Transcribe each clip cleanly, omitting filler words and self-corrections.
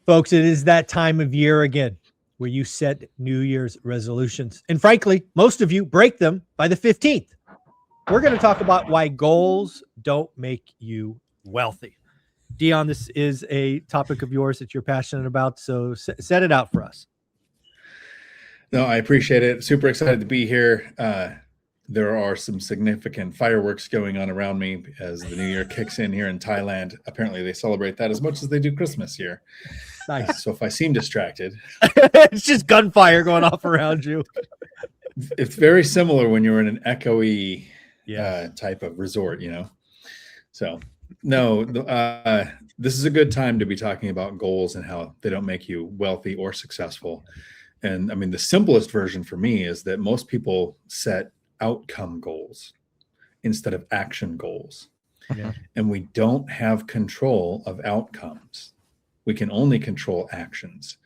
Folks, it is that time of year again where you set New Year's resolutions. And frankly, most of you break them by the 15th. We're going to talk about why goals don't make you wealthy. Dion, this is a topic of yours that you're passionate about, so set it out for us. No, I appreciate it. Super excited to be here. There are some significant fireworks going on around me as the new year kicks in here in Thailand. Apparently, they celebrate that as much as they do Christmas here. Nice. So if I seem distracted, it's just gunfire going off around you. It's very similar when you're in an echoey Yeah. type of resort, So no, this is a good time to be talking about goals and how they don't make you wealthy or successful. And I mean, the simplest version for me is that most people set outcome goals instead of action goals. Yeah. And we don't have control of outcomes. We can only control actions.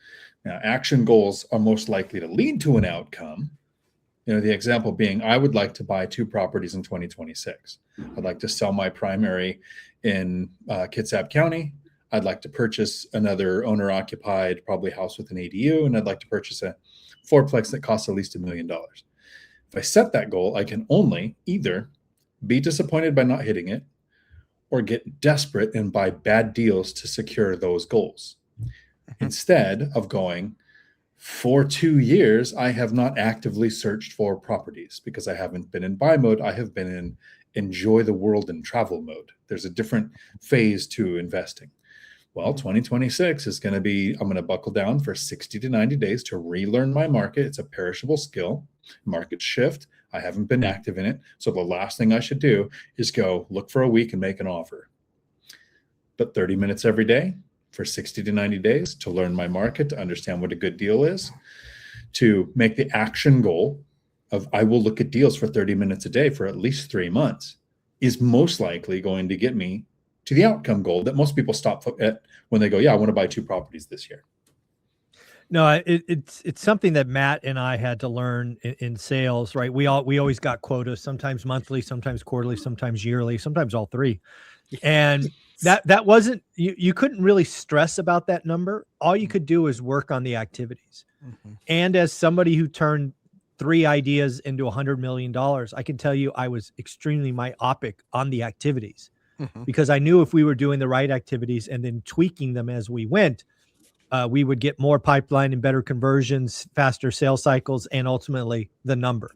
Now, action goals are most likely to lead to an outcome. The example being, I would like to buy 2 properties in 2026. I'd like to sell my primary in Kitsap County. I'd like to purchase another owner-occupied, probably house with an ADU, and I'd like to purchase a 4-plex that costs at least $1 million. If I set that goal, I can only either be disappointed by not hitting it or get desperate and buy bad deals to secure those goals. Instead of going, for 2 years, I have not actively searched for properties because I haven't been in buy mode. I have been in enjoy the world and travel mode. There's a different phase to investing. Well, 2026 is going to be, I'm going to buckle down for 60 to 90 days to relearn my market. It's a perishable skill. Market shift. I haven't been active in it. So the last thing I should do is go look for a week and make an offer. But 30 minutes every day for 60 to 90 days to learn my market, to understand what a good deal is, to make the action goal of I will look at deals for 30 minutes a day for at least 3 months is most likely going to get me to the outcome goal that most people stop at when they go, yeah, I want to buy 2 properties this year. No, it's something that Matt and I had to learn in sales, right? We always got quotas, sometimes monthly, sometimes quarterly, sometimes yearly, sometimes all 3. And that wasn't, you couldn't really stress about that number. All you could do is work on the activities. Mm-hmm. And as somebody who turned 3 ideas into $100 million, I can tell you I was extremely myopic on the activities. Mm-hmm. Because I knew if we were doing the right activities and then tweaking them as we went, we would get more pipeline and better conversions, faster sales cycles, and ultimately the number.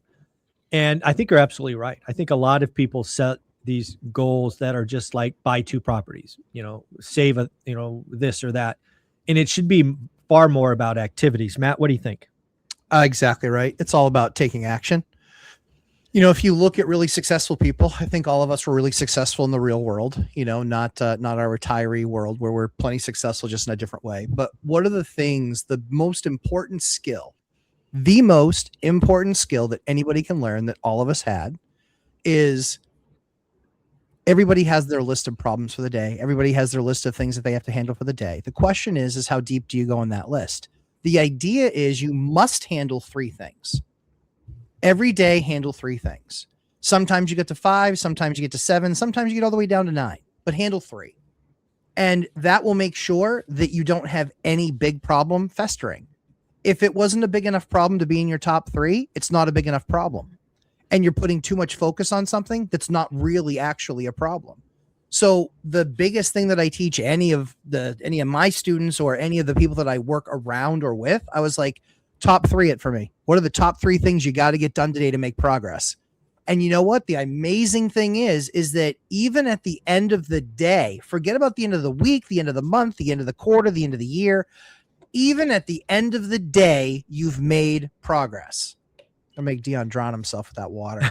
And I think you're absolutely right. I think a lot of people set these goals that are just like buy 2 properties, save this or that. And it should be far more about activities. Matt, what do you think? Exactly right. It's all about taking action. If you look at really successful people, I think all of us were really successful in the real world, not our retiree world where we're plenty successful, just in a different way. But what are the things, the most important skill that anybody can learn that all of us had is everybody has their list of problems for the day. Everybody has their list of things that they have to handle for the day. The question is how deep do you go on that list? The idea is you must handle 3 things. Every day, handle 3 things. Sometimes you get to 5, sometimes you get to 7, sometimes you get all the way down to 9, but handle 3. And that will make sure that you don't have any big problem festering. If it wasn't a big enough problem to be in your top 3, it's not a big enough problem. And you're putting too much focus on something that's not really actually a problem. So the biggest thing that I teach any of my students or any of the people that I work around or with, I was like, top 3 it for me. What are the top 3 things you got to get done today to make progress? And you know what? The amazing thing is that even at the end of the day, forget about the end of the week, the end of the month, the end of the quarter, the end of the year, even at the end of the day, you've made progress. I'll make Dion drown himself with that water.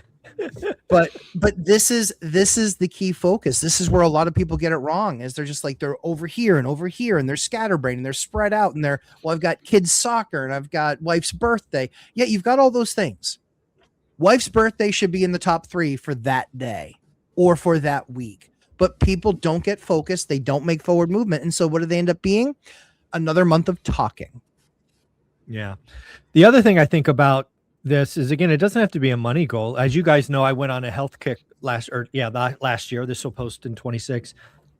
But this is the key focus. This is where a lot of people get it wrong, is they're just like, they're over here and they're scatterbrained and they're spread out and I've got kids' soccer and I've got wife's birthday. Yeah, you've got all those things. Wife's birthday should be in the top 3 for that day or for that week. But people don't get focused. They don't make forward movement. And so what do they end up being? Another month of talking. Yeah. The other thing I think about this is, again, it doesn't have to be a money goal. As you guys know, I went on a health kick last year. This will post in 26,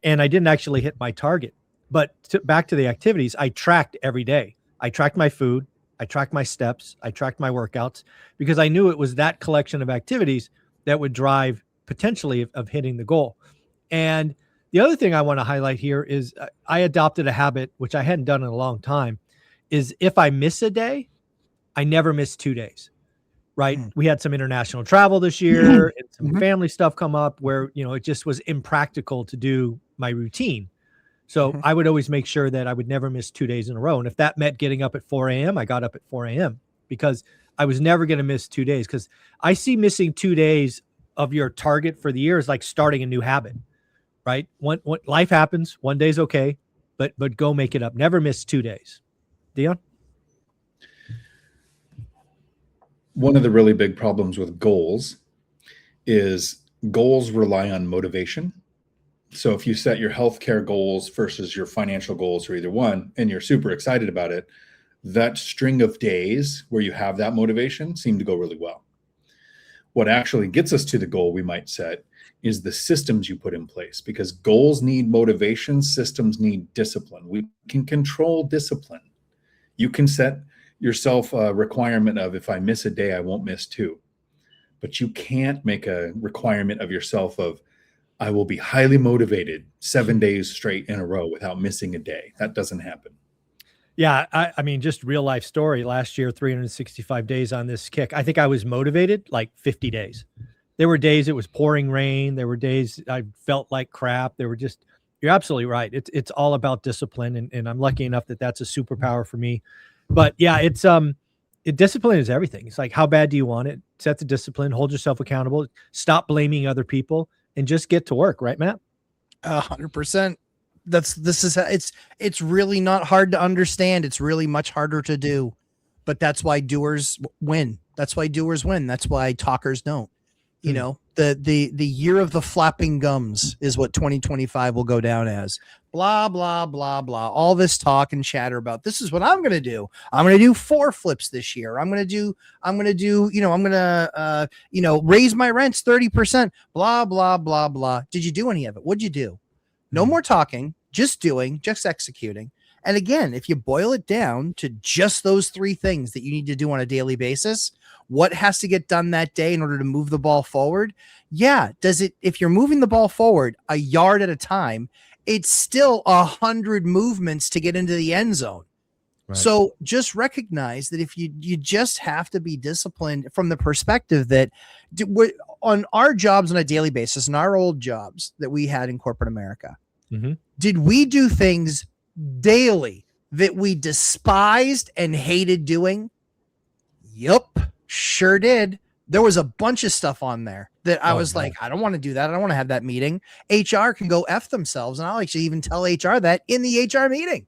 and I didn't actually hit my target. But back to the activities, I tracked every day. I tracked my food. I tracked my steps. I tracked my workouts because I knew it was that collection of activities that would drive potentially of hitting the goal. And the other thing I want to highlight here is I adopted a habit, which I hadn't done in a long time, is if I miss a day, I never miss 2 days. Right. We had some international travel this year and some family stuff come up where, it just was impractical to do my routine. So I would always make sure that I would never miss 2 days in a row. And if that meant getting up at 4 a.m., I got up at 4 a.m. because I was never going to miss 2 days, because I see missing 2 days of your target for the year is like starting a new habit, right? When life happens, 1 day's okay, but go make it up. Never miss 2 days. Dion? One of the really big problems with goals is goals rely on motivation. So if you set your healthcare goals versus your financial goals, or either one, and you're super excited about it, that string of days where you have that motivation seem to go really well. What actually gets us to the goal we might set is the systems you put in place, because goals need motivation, systems need discipline. We can control discipline. You can set yourself a requirement of, if I miss a day, I won't miss 2. But you can't make a requirement of yourself of, I will be highly motivated 7 days straight in a row without missing a day. That doesn't happen. Yeah. I mean, just real life story. Last year, 365 days on this kick. I think I was motivated like 50 days. There were days it was pouring rain. There were days I felt like crap. You're absolutely right. It's all about discipline. And I'm lucky enough that that's a superpower for me. But yeah, discipline is everything. It's like, how bad do you want it? Set the discipline, hold yourself accountable, stop blaming other people, and just get to work. Right, Matt? 100%. It's really not hard to understand. It's really much harder to do, but that's why doers win. That's why talkers don't. The year of the flapping gums is what 2025 will go down as. Blah, blah, blah, blah. All this talk and chatter about, this is what I'm going to do. I'm going to do 4 flips this year. I'm going to raise my rents 30%, blah, blah, blah, blah. Did you do any of it? What'd you do? No more talking, just doing, just executing. And again, if you boil it down to just those 3 things that you need to do on a daily basis, what has to get done that day in order to move the ball forward? Yeah. If you're moving the ball forward a yard at a time, it's still 100 movements to get into the end zone. Right. So just recognize that if you just have to be disciplined from the perspective that on our jobs on a daily basis, and our old jobs that we had in corporate America, did we do things daily that we despised and hated doing? Yup, sure did. There was a bunch of stuff on there that I was like, I don't want to do that. I don't want to have that meeting. HR can go F themselves. And I'll actually even tell HR that in the HR meeting.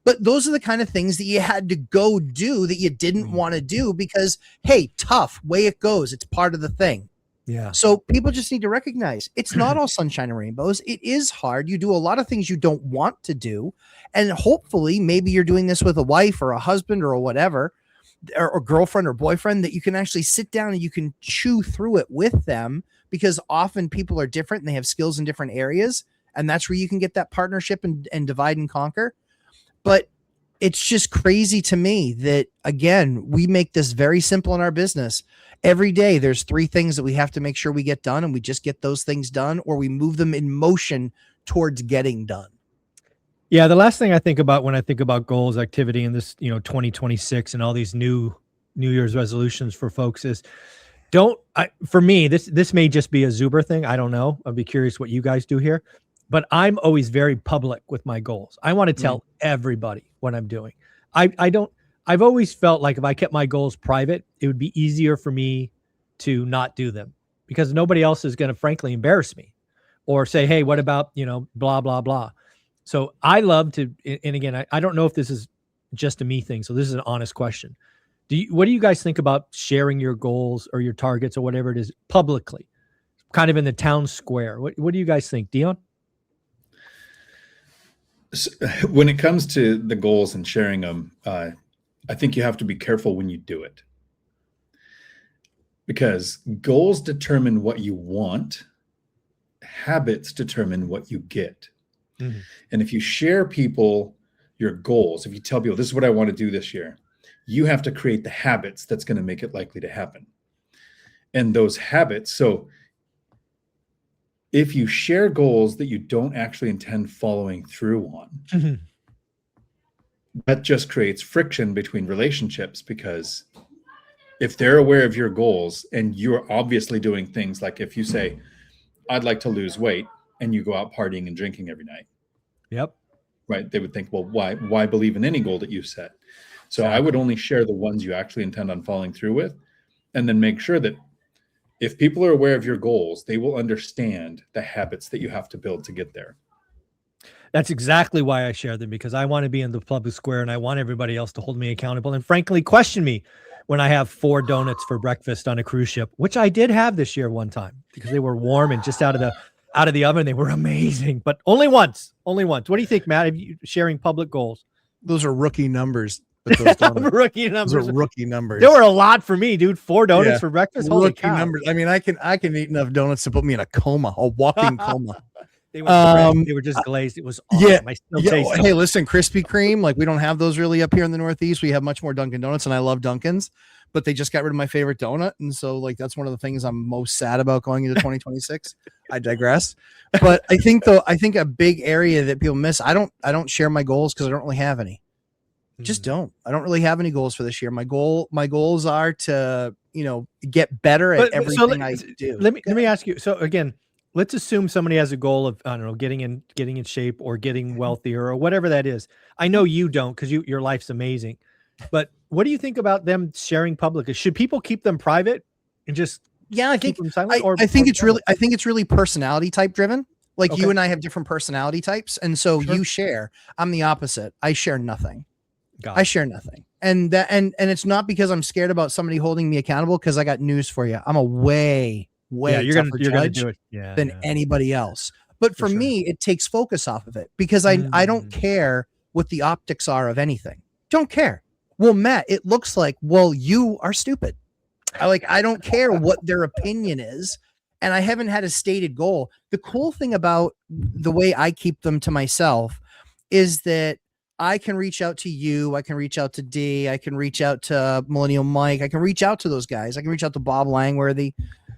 But those are the kind of things that you had to go do that you didn't want to do because, hey, tough, way it goes. It's part of the thing. Yeah. So people just need to recognize it's not all sunshine and rainbows. It is hard. You do a lot of things you don't want to do. And hopefully maybe you're doing this with a wife or a husband or whatever, or girlfriend or boyfriend, that you can actually sit down and you can chew through it with them, because often people are different and they have skills in different areas. And that's where you can get that partnership and divide and conquer. But it's just crazy to me that, again, we make this very simple in our business. Every day, there's 3 things that we have to make sure we get done, and we just get those things done, or we move them in motion towards getting done. Yeah. The last thing I think about when I think about goals, activity, and this, 2026 and all these New Year's resolutions for folks is for me, this may just be a Zuber thing. I don't know. I'd be curious what you guys do here, but I'm always very public with my goals. I want to tell everybody what I'm doing. I've always felt like if I kept my goals private, it would be easier for me to not do them, because nobody else is going to frankly embarrass me or say, hey, what about, blah, blah, blah. So I love to, and again, I don't know if this is just a me thing. So this is an honest question. What do you guys think about sharing your goals or your targets or whatever it is publicly, kind of in the town square? What do you guys think, Dion? So when it comes to the goals and sharing them, I think you have to be careful when you do it, because goals determine what you want, habits determine what you get. Mhm. And if you share people your goals, if you tell people, this is what I want to do this year, you have to create the habits that's going to make it likely to happen. And those habits, so if you share goals that you don't actually intend following through on, Mhm. that just creates friction between relationships, because if they're aware of your goals and you're obviously doing things like, if you say, I'd like to lose weight, and you go out partying and drinking every night, Yep. right? They would think, well, why believe in any goal that you set? So I would Exactly. only share the ones you actually intend on following through with, and then make sure that if people are aware of your goals, they will understand the habits that you have to build to get there. That's exactly why I share them, because I want to be in the public square and I want everybody else to hold me accountable and frankly question me when I have 4 donuts for breakfast on a cruise ship, which I did have this year one time because they were warm and just out of the oven. They were amazing, but only once. Only once. What do you think, Matt? Have you sharing public goals? Those are rookie numbers. But those donuts. Rookie Those numbers. are rookie numbers. There were a lot for me, dude. 4 donuts Yeah. for breakfast. Holy Rookie cow. numbers. I mean, I can eat enough donuts to put me in a coma, a walking coma. They were just glazed. It was awesome. Yeah. I still taste them. Hey, listen, Krispy Kreme, like we don't have those really up here in the Northeast. We have much more Dunkin' Donuts, and I love Dunkin's, but they just got rid of my favorite donut, and so like that's one of the things I'm most sad about going into 2026. I digress, but I think a big area that people miss. I don't share my goals because I don't really have any. Just don't. I don't really have any goals for this year. My goals are to get better at everything I do. Let me ask you. So again, let's assume somebody has a goal of, I don't know, getting in shape or getting wealthier or whatever that is. I know you don't, because your life's amazing. But what do you think about them sharing publicly? Should people keep them private and just I keep think them silent? I think it's really personality type driven. Like Okay. you and I have different personality types, and so Sure. you share. I'm the opposite. I share nothing. Got I it. share nothing. And it's not because I'm scared about somebody holding me accountable, because I got news for you. I'm a way Yeah, you're tougher gonna judge do it. Yeah. than yeah. anybody else. But For for sure. me, it takes focus off of it, because I don't Mm. care what the optics are of anything. Don't care. Well, Matt, it looks like, well, you are stupid. I don't care what their opinion is, and I haven't had a stated goal. The cool thing about the way I keep them to myself is that I can reach out to you, I can reach out to D, I can reach out to Millennial Mike, I can reach out to those guys, I can reach out to Bob Langworthy.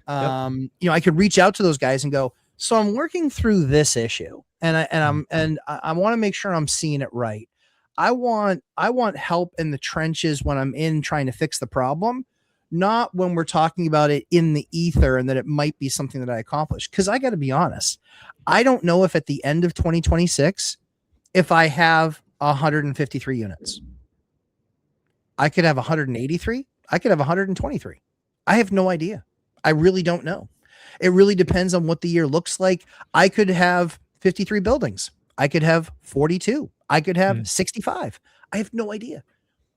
I could reach out to those guys and go, so I'm working through this issue, and I want to make sure I'm seeing it right. I want help in the trenches when I'm in trying to fix the problem, not when we're talking about it in the ether and that it might be something that I accomplished. Because I got to be honest, I don't know if at the end of 2026, if I have 153 units. I could have 183. I could have 123. I have no idea. I really don't know. It really depends on what the year looks like. I could have 53 buildings. I could have 42. I could have 65. I have no idea.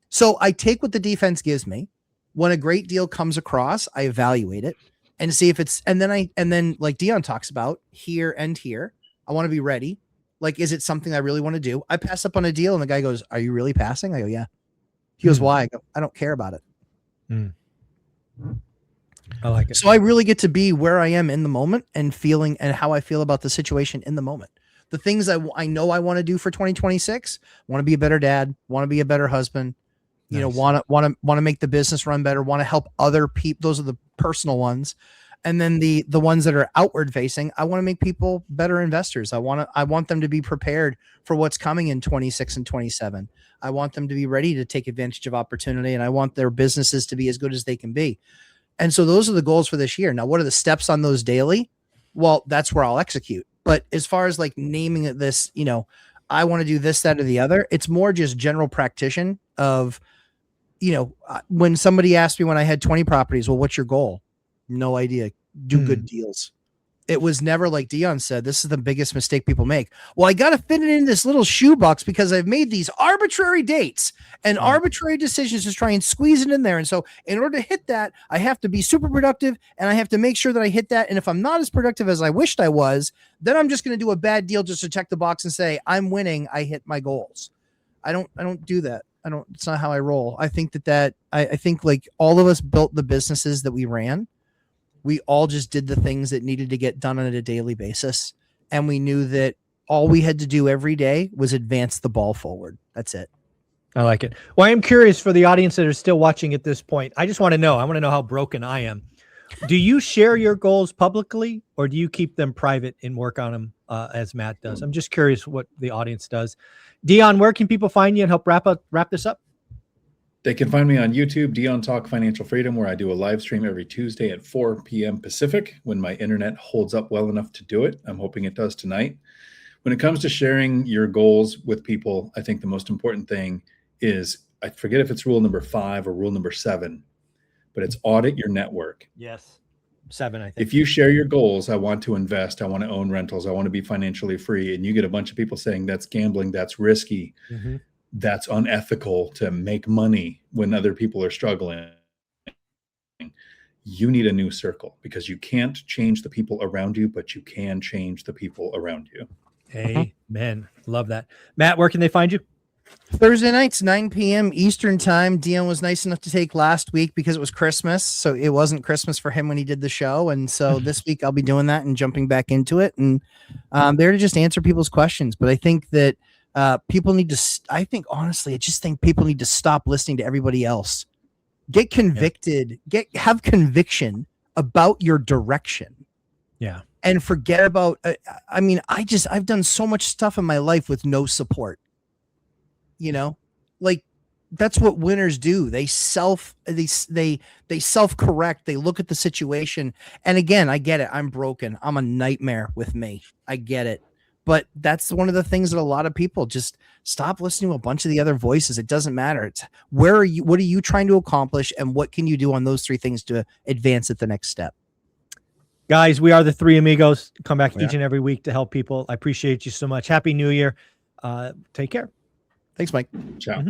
So I take what the defense gives me. When a great deal comes across, I evaluate it and see if it's, and then like Dion talks about here and here, I want to be ready. Like, is it something I really want to do? I pass up on a deal and the guy goes, are you really passing? I go, yeah. He goes, why? I go, I don't care about it. I like it. So I really get to be where I am in the moment and feeling and how I feel about the situation in the moment. The things I know I want to do for 2026, want to be a better dad, want to be a better husband, Nice. want to make the business run better, want to help other people. Those are the personal ones. And then the ones that are outward facing, I want to make people better investors. I want them to be prepared for what's coming in 26 and 27. I want them to be ready to take advantage of opportunity, and I want their businesses to be as good as they can be. And so those are the goals for this year. Now, what are the steps on those daily? Well, that's where I'll execute. But as far as like naming it this, I want to do this, that, or the other, it's more just general practitioner of, when somebody asked me when I had 20 properties, well, what's your goal? No idea. Do good deals. It was never like Dion said, this is the biggest mistake people make. Well, I got to fit it in this little shoebox because I've made these arbitrary dates and arbitrary decisions to try and squeeze it in there. And so in order to hit that, I have to be super productive and I have to make sure that I hit that. And if I'm not as productive as I wished I was, then I'm just going to do a bad deal just to check the box and say, I'm winning. I hit my goals. I don't do that. It's not how I roll. I think I think like all of us built the businesses that we ran. We all just did the things that needed to get done on a daily basis. And we knew that all we had to do every day was advance the ball forward. That's it. I like it. Well, I am curious for the audience that are still watching at this point. I just want to know. I want to know how broken I am. Do you share your goals publicly, or do you keep them private and work on them as Matt does? I'm just curious what the audience does. Dion, where can people find you and help wrap this up? They can find me on YouTube, Dion Talk Financial Freedom, where I do a live stream every Tuesday at 4 p.m. Pacific when my internet holds up well enough to do it. I'm hoping it does tonight. When it comes to sharing your goals with people, I think the most important thing is, I forget if it's rule number 5 or rule number 7, but it's audit your network. Yes. 7, I think. If you share your goals, I want to invest, I want to own rentals, I want to be financially free, and you get a bunch of people saying that's gambling, that's risky, that's unethical to make money when other people are struggling, you need a new circle, because you can't change the people around you, but you can change the people around you. Amen. Love that. Matt, where can they find you? Thursday nights, 9 p.m. Eastern time. Dion was nice enough to take last week because it was Christmas. So it wasn't Christmas for him when he did the show. And so this week I'll be doing that and jumping back into it. And there to just answer people's questions. But I think that people need to, honestly, I just think people need to stop listening to everybody else. Get convicted, have conviction about your direction. Yeah. And forget about, I've done so much stuff in my life with no support. You know, like that's what winners do. They self-correct. They look at the situation. And again, I get it. I'm broken. I'm a nightmare with me. I get it. But that's one of the things that a lot of people just stop listening to a bunch of the other voices. It doesn't matter. It's what are you trying to accomplish, and what can you do on those 3 things to advance at the next step? Guys, we are the 3 amigos. Come back each and every week to help people. I appreciate you so much. Happy New Year. Take care. Thanks, Mike. Ciao.